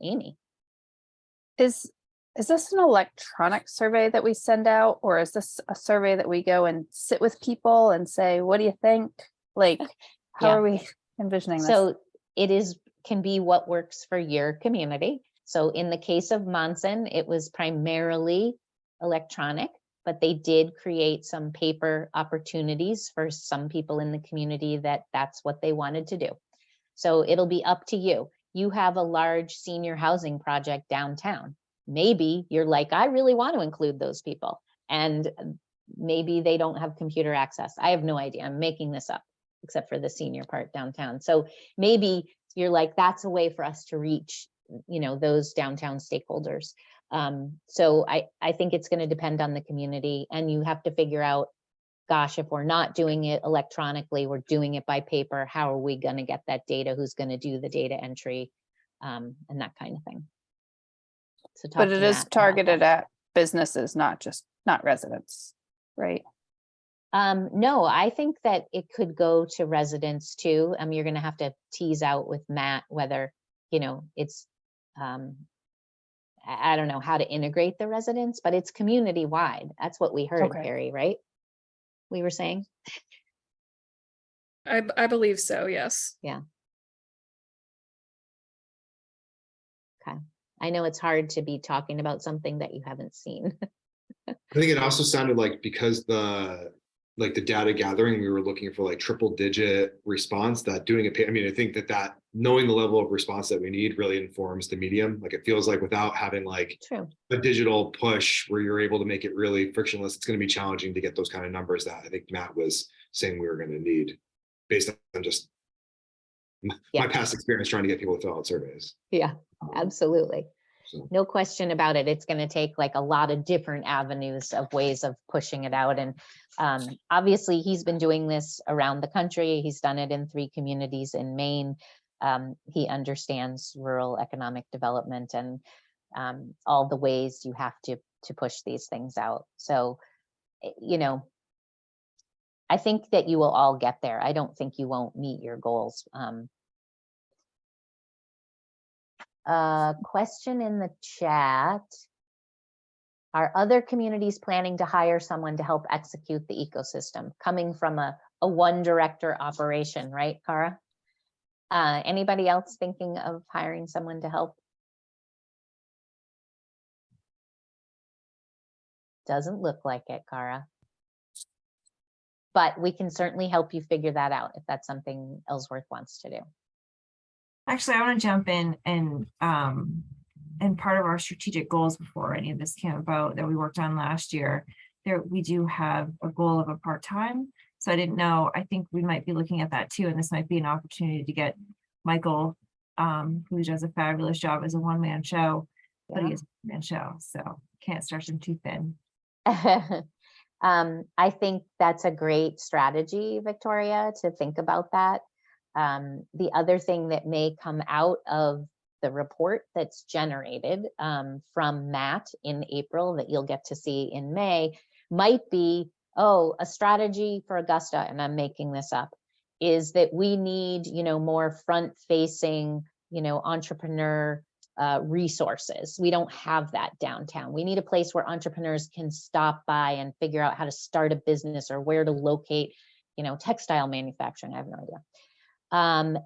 Amy. Is this an electronic survey that we send out, or is this a survey that we go and sit with people and say, what do you think? Like, how are we envisioning this? So it can be what works for your community. So in the case of Monson, it was primarily electronic, but they did create some paper opportunities for some people in the community that's what they wanted to do. So it'll be up to you. You have a large senior housing project downtown. Maybe you're like, I really want to include those people. And maybe they don't have computer access. I have no idea. I'm making this up, except for the senior part downtown. So maybe you're like, that's a way for us to reach, you know, those downtown stakeholders. So I think it's going to depend on the community, and you have to figure out, gosh, if we're not doing it electronically, we're doing it by paper, how are we going to get that data? Who's going to do the data entry, and that kind of thing. So but it is targeted at businesses, not residents, right? No, I think that it could go to residents too. You're going to have to tease out with Matt whether, you know, it's, I don't know how to integrate the residents, but it's community wide. That's what we heard, Carrie, right? We were saying. I believe so, yes. Yeah. Okay. I know it's hard to be talking about something that you haven't seen. I think it also sounded like, because the data gathering, we were looking for like triple digit response, that doing it. I mean, I think that knowing the level of response that we need really informs the medium. Like, it feels like without having like a digital push where you're able to make it really frictionless, it's going to be challenging to get those kind of numbers that I think Matt was saying we were going to need, based on just my past experience trying to get people to fill out surveys. Yeah, absolutely. No question about it. It's going to take like a lot of different avenues of ways of pushing it out. And obviously he's been doing this around the country. He's done it in 3 communities in Maine. He understands rural economic development and all the ways you have to push these things out. So, you know, I think that you will all get there. I don't think you won't meet your goals. Question in the chat. Are other communities planning to hire someone to help execute the ecosystem? Coming from a one director operation, right, Cara? Anybody else thinking of hiring someone to help? Doesn't look like it, Cara. But we can certainly help you figure that out if that's something Ellsworth wants to do. Actually, I want to jump in and part of our strategic goals before any of this came about that we worked on last year, there we do have a goal of a part-time. So I didn't know, I think we might be looking at that too, and this might be an opportunity to get Michael, who does a fabulous job as a one-man show, but he is a one-man show, so can't stretch him too thin. I think that's a great strategy, Victoria, to think about that. The other thing that may come out of the report that's generated from Matt in April that you'll get to see in May might be, oh, a strategy for Augusta, and I'm making this up, is that we need, more front-facing, entrepreneur resources. We don't have that downtown. We need a place where entrepreneurs can stop by and figure out how to start a business or where to locate, textile manufacturing. I have no idea.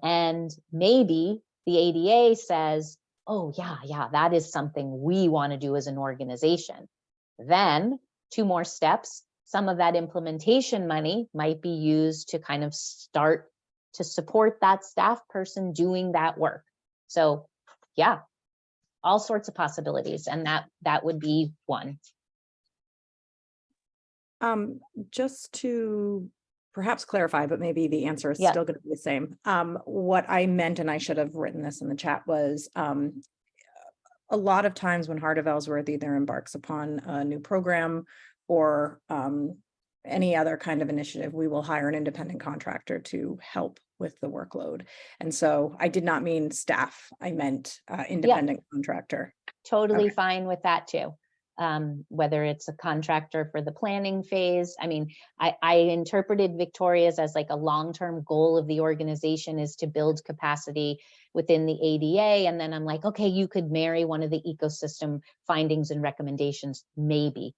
And maybe the ADA says, oh yeah, that is something we want to do as an organization. Then 2 more steps. Some of that implementation money might be used to kind of start to support that staff person doing that work. So yeah, all sorts of possibilities. And that would be one. Just to perhaps clarify, but maybe the answer is still going to be the same. What I meant, and I should have written this in the chat, was a lot of times when Heart of Ellsworth either embarks upon a new program or any other kind of initiative, we will hire an independent contractor to help with the workload. And so I did not mean staff, I meant independent contractor. Totally fine with that too. Whether it's a contractor for the planning phase. I mean, I interpreted Victoria's as like a long-term goal of the organization is to build capacity within the ADA. And then I'm like, okay, you could marry one of the ecosystem findings and recommendations, maybe.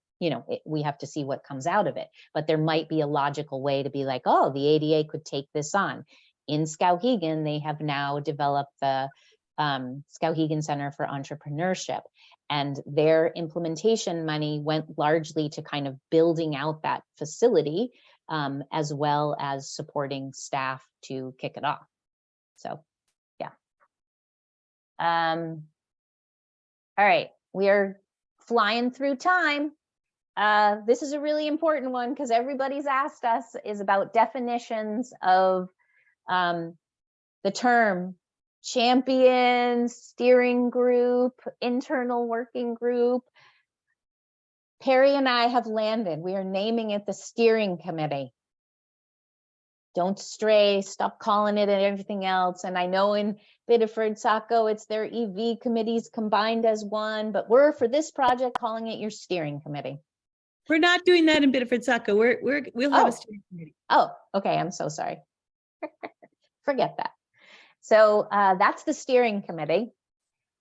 We have to see what comes out of it, but there might be a logical way to be like, oh, the ADA could take this on. In Skowhegan, they have now developed the Skowhegan Center for Entrepreneurship, and their implementation money went largely to kind of building out that facility, as well as supporting staff to kick it off. So, yeah. All right, we are flying through time. This is a really important one because everybody's asked us is about definitions of the term champion, steering group, internal working group. Perry and I have landed. We are naming it the steering committee. Don't stray, stop calling it and everything else. And I know in Biddeford, Saco, it's their EV committees combined as one, but we're for this project calling it your steering committee. We're not doing that in Biddeford, Saco. We'll have a steering committee. Oh, okay. I'm so sorry. Forget that. So that's the steering committee.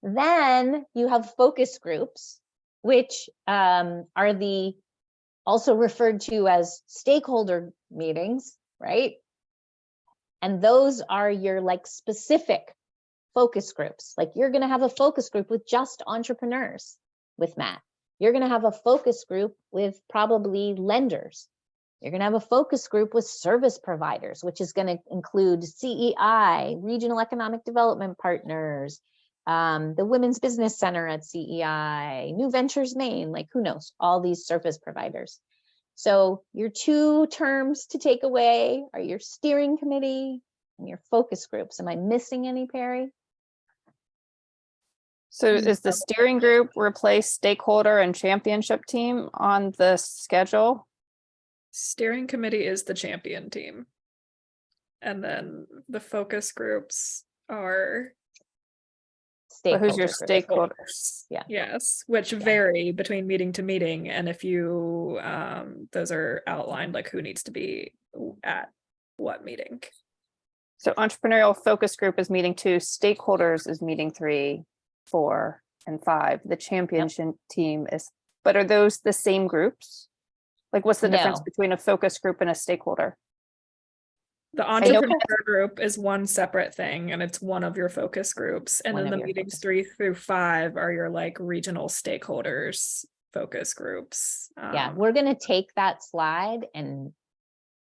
Then you have focus groups, which are the also referred to as stakeholder meetings, right? And those are your like specific focus groups. Like you're going to have a focus group with just entrepreneurs with Matt. You're going to have a focus group with probably lenders. You're going to have a focus group with service providers, which is going to include CEI, Regional Economic Development Partners, the Women's Business Center at CEI, New Ventures Maine, like who knows, all these service providers. So your 2 terms to take away are your steering committee and your focus groups. Am I missing any, Perry? So is the steering group replace stakeholder and championship team on the schedule? Steering committee is the champion team. And then the focus groups are who's your stakeholders? Yeah. Yes, which vary between meeting to meeting. And if you those are outlined like who needs to be at what meeting. So entrepreneurial focus group is meeting 2, stakeholders is meeting 3, 4, and 5. The championship team is but are those the same groups? Like, what's the difference No. between a focus group and a stakeholder? The I know- entrepreneur group is one separate thing and it's one of your focus groups. And One then of the your meetings focus 3 through 5 are your like regional stakeholders focus groups. Yeah, we're gonna take that slide and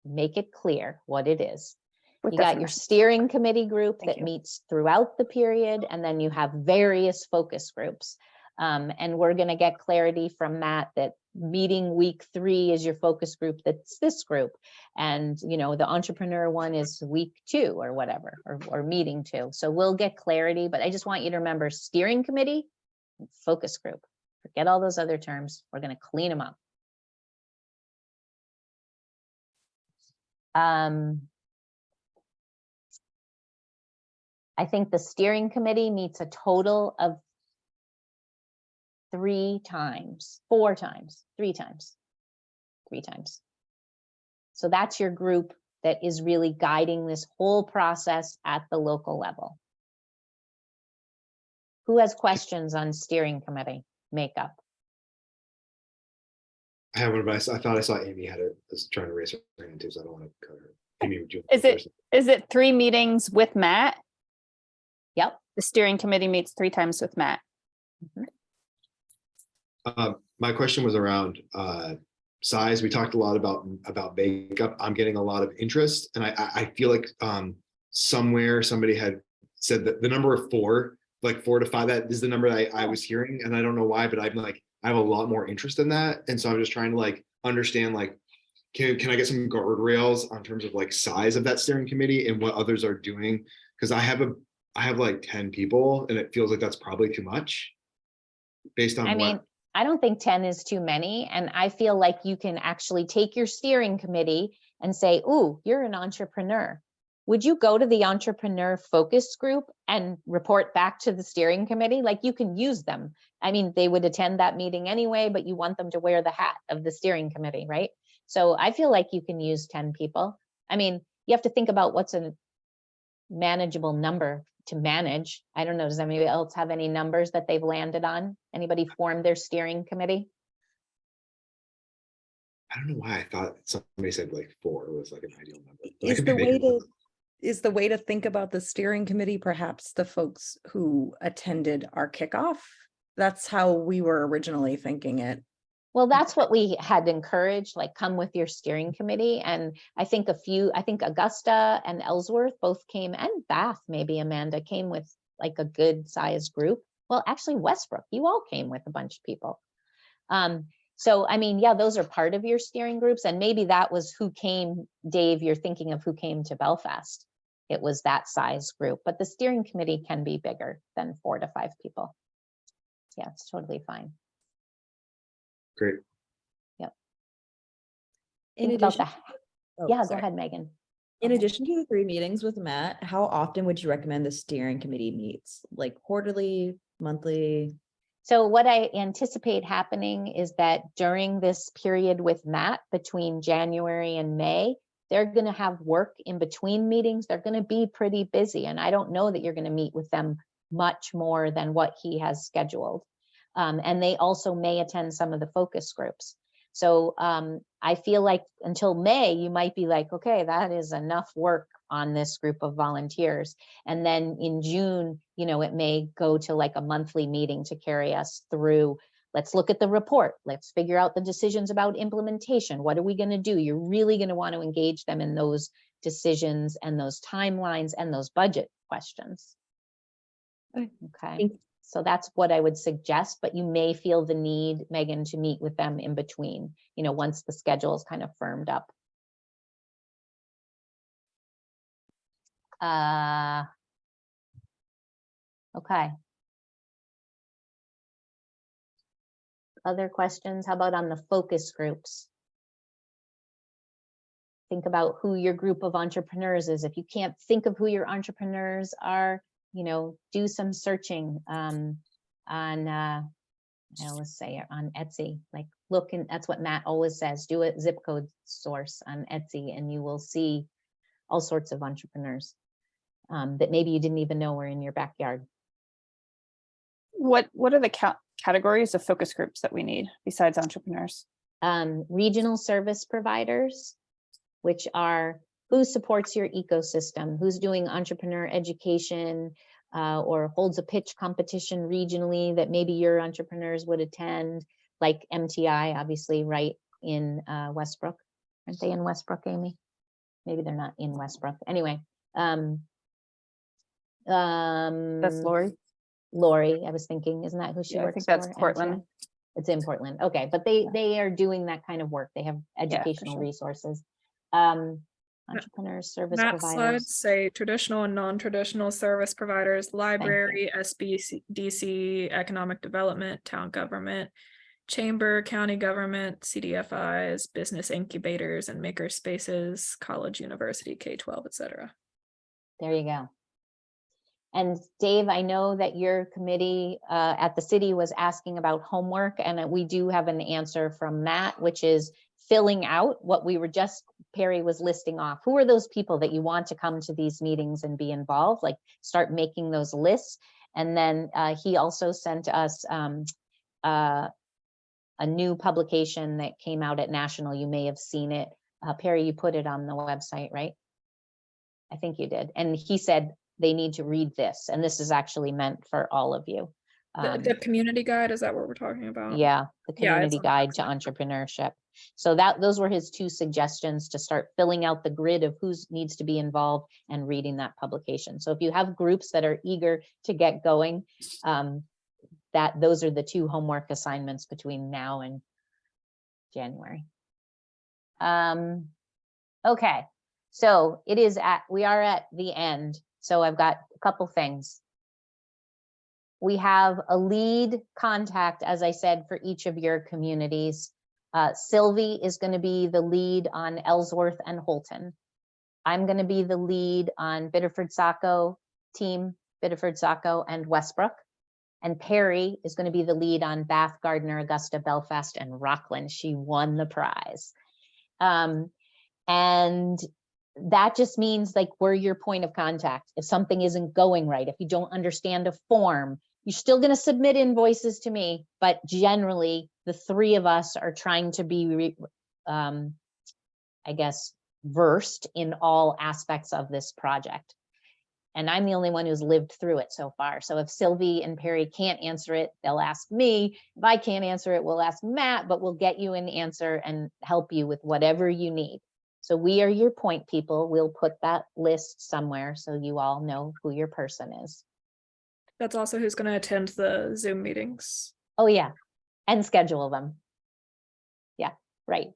make it clear what it is. With You got your definitions. steering committee group Thank that you. meets throughout the period, and then you have various focus groups. And we're gonna get clarity from Matt that meeting week 3 is your focus group, that's this group. And, you know, the entrepreneur one is week 2 or whatever, or meeting 2. So we'll get clarity, but I just want you to remember steering committee, and focus group. Forget all those other terms. We're gonna clean them up. I think the steering committee meets a total of 3 times, 4 times, 3 times, 3 times. So that's your group that is really guiding this whole process at the local level. Who has questions on steering committee makeup? I have one, but I thought I saw Amy had it, was trying to raise her hand too, so I don't want to cut her. Amy, would you? Is it 3 meetings with Matt? Yep. The steering committee meets 3 times with Matt. My question was around size. We talked a lot about makeup. I'm getting a lot of interest, and I feel like somewhere somebody had said that the number of 4, like 4 to 5, that is the number that I was hearing, and I don't know why, but I'm like, I have a lot more interest in that, and so I'm just trying to like understand, like, can I get some guardrails on terms of like size of that steering committee and what others are doing? Because I have like 10 people, and it feels like that's probably too much based on I mean, I don't think 10 is too many. And I feel like you can actually take your steering committee and say, ooh, you're an entrepreneur. Would you go to the entrepreneur focus group and report back to the steering committee? Like, you can use them. I mean, they would attend that meeting anyway, but you want them to wear the hat of the steering committee, right? So I feel like you can use 10 people. I mean, you have to think about what's a manageable number to manage. I don't know, does anybody else have any numbers that they've landed on? Anybody formed their steering committee? I don't know why I thought somebody said like 4 was like an ideal number. But I Is could be the way making to those up. is the way to think about the steering committee perhaps the folks who attended our kickoff? That's how we were originally thinking it. Well, that's what we had encouraged, like, come with your steering committee. And I think Augusta and Ellsworth both came, and Bath, maybe Amanda, came with like a good sized group. Well, actually Westbrook, you all came with a bunch of people. So, I mean, yeah, those are part of your steering groups. And maybe that was who came, Dave, you're thinking of who came to Belfast. It was that size group, but the steering committee can be bigger than 4 to 5 people. Yeah, it's totally fine. Great. Yep. In Think about addition, the, yeah, sorry. go ahead, Megan. In addition to the 3 meetings with Matt, how often would you recommend the steering committee meets? Like quarterly, monthly? So what I anticipate happening is that during this period with Matt, between January and May, they're going to have work in between meetings. They're going to be pretty busy. And I don't know that you're going to meet with them much more than what he has scheduled. And they also may attend some of the focus groups. So I feel like until May, you might be like, okay, that is enough work on this group of volunteers. And then in June, you know, it may go to like a monthly meeting to carry us through. Let's look at the report. Let's figure out the decisions about implementation. What are we going to do? You're really going to want to engage them in those decisions and those timelines and those budget questions. Okay. So that's what I would suggest, but you may feel the need, Megan, to meet with them in between, you know, once the schedule is kind of firmed up. Okay. Other questions? How about on the focus groups? Think about who your group of entrepreneurs is. If you can't think of who your entrepreneurs are, you know, do some searching on I always say on Etsy, like look, and that's what Matt always says, do a zip code source on Etsy and you will see all sorts of entrepreneurs that maybe you didn't even know were in your backyard. What are the categories of focus groups that we need besides entrepreneurs? Regional service providers, which are who supports your ecosystem, who's doing entrepreneur education, or holds a pitch competition regionally that maybe your entrepreneurs would attend, like MTI, obviously, right in Westbrook. Aren't they in Westbrook, Amy? Maybe they're not in Westbrook. Anyway, That's Lori. Lori, I was thinking, isn't that who she Yeah, I works think that's for? Portland. MTI? It's in Portland. Okay, but they are doing that kind of work. They have educational sure. resources. Entrepreneurs, service Map providers. slides say traditional and non-traditional service providers, library, SBDC, economic development, town government, chamber, county government, CDFIs, business incubators and maker spaces, college, university, K-12, etc. There you go. And Dave, I know that your committee at the city was asking about homework, and we do have an answer from Matt, which is filling out what we were just, Perry was listing off. Who are those people that you want to come to these meetings and be involved? Like start making those lists. And then he also sent us a new publication that came out at National. You may have seen it. Perry, you put it on the website, right? I think you did. And he said, they need to read this, and this is actually meant for all of you. The community guide, is that what we're talking about? Yeah, the Yeah, community it's on the guide to entrepreneurship. So those were his two suggestions to start filling out the grid of who needs to be involved and reading that publication. So if you have groups that are eager to get going, those are the two homework assignments between now and January. Okay, so we are at the end. So I've got a couple things. We have a lead contact, as I said, for each of your communities. Sylvie is going to be the lead on Ellsworth and Holton. I'm going to be the lead on Biddeford-Saco team, Biddeford-Saco and Westbrook. And Perry is going to be the lead on Bath, Gardner, Augusta, Belfast, and Rockland. She won the prize. And that just means like we're your point of contact. If something isn't going right, if you don't understand a form, you're still going to submit invoices to me, but generally the three of us are trying to be, I guess, versed in all aspects of this project. And I'm the only one who's lived through it so far. So if Sylvie and Perry can't answer it, they'll ask me. If I can't answer it, we'll ask Matt, but we'll get you an answer and help you with whatever you need. So we are your point people. We'll put that list somewhere so you all know who your person is. That's also who's going to attend the Zoom meetings. Oh yeah, and schedule them. Yeah, right.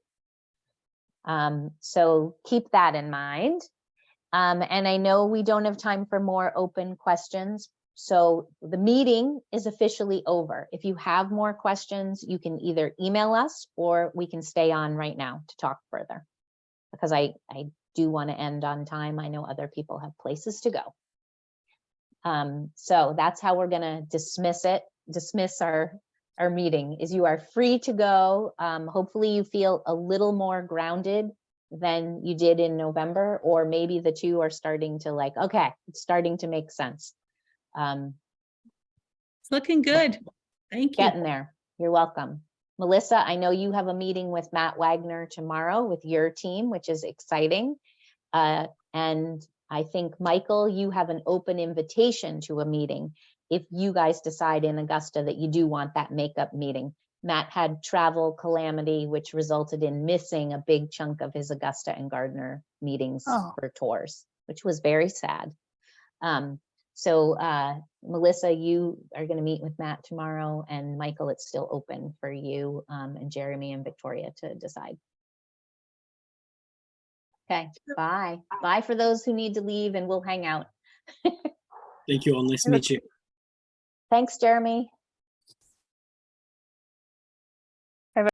So keep that in mind. And I know we don't have time for more open questions. So the meeting is officially over. If you have more questions, you can either email us or we can stay on right now to talk further. Because I do want to end on time. I know other people have places to go. So that's how we're going to dismiss our meeting. Is you are free to go. Hopefully you feel a little more grounded than you did in November, or maybe the two are starting to like, okay, it's starting to make sense. It's looking good. Thank you. Getting there. You're welcome. Melissa, I know you have a meeting with Matt Wagner tomorrow with your team, which is exciting. And I think, Michael, you have an open invitation to a meeting if you guys decide in Augusta that you do want that makeup meeting. Matt had travel calamity, which resulted in missing a big chunk of his Augusta and Gardner meetings for tours, which was very sad. So Melissa, you are going to meet with Matt tomorrow, and Michael, it's still open for you and Jeremy and Victoria to decide. Okay, bye. Bye for those who need to leave, and we'll hang out. Thank you all. Nice to meet you. Thanks, Jeremy.